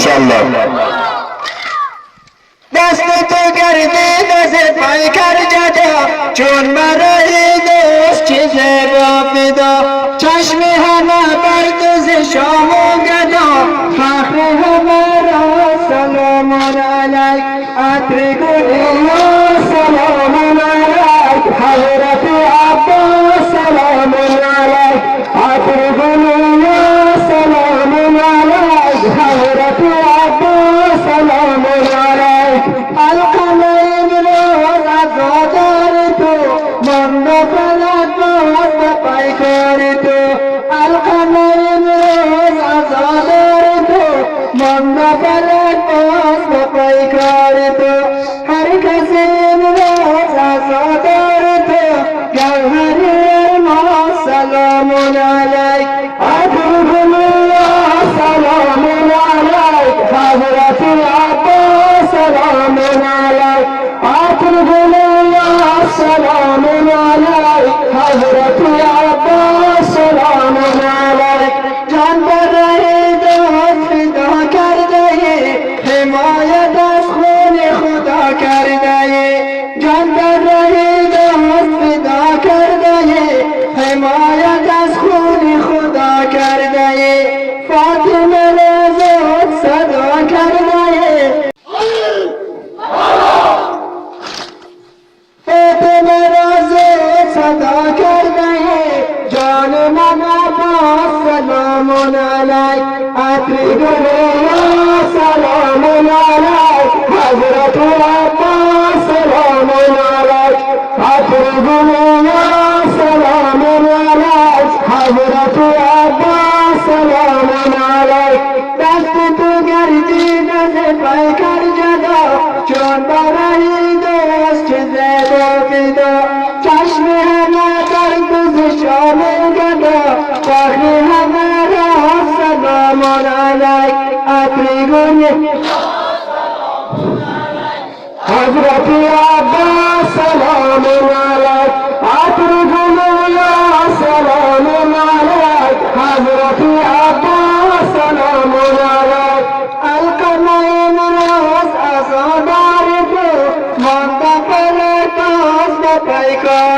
इंशाअल्लाह दस्त तो कर दे नजर पाई कर जादा चोन मराई दोस्त चीज़े बापिदा चश्मे हमा पर तुझे शामो गदा फाखरे हमारा सलाम अलैक आत्रे गुलिया सलाम अलैक हज़रत अब्बास सलाम अलैक आत्रे गुलिया सलाम अलैक हज़रत अब्बास सलाम अलैक القمر روز عزادار تو من فلک باز پای کار تو القمر روز عزادار تو من فلک باز پای کار تو هر کسی روز عزادار تو گوهر ما سلام علیک ادعو سلام علیک حضرت عباس سلام عليك عطر يا سلام عليك حضرت عباس سلام عليك جان برای داد فدا کرده حمایت از خون خدا کرده جان برای داد فدا کرده حمایت از خون خدا کرده فاطمه رضا صدا کرده سلام عليك أتريد يا سلام عليك حضرة عباس سلام عليك أتريد يا سلام عليك حضرة عباس سلام عليك دست تو گردی نزد پای کر جدا چون برای دوست چه زد و فدا چشم همه در دوز شامل گدا فخر همه سلام عليك أتريد حضرت عباس سلام عليك أتريد يا سلام عليك حضرت عباس سلام عليك القمر روز عزادار تو من فلک باز پای کار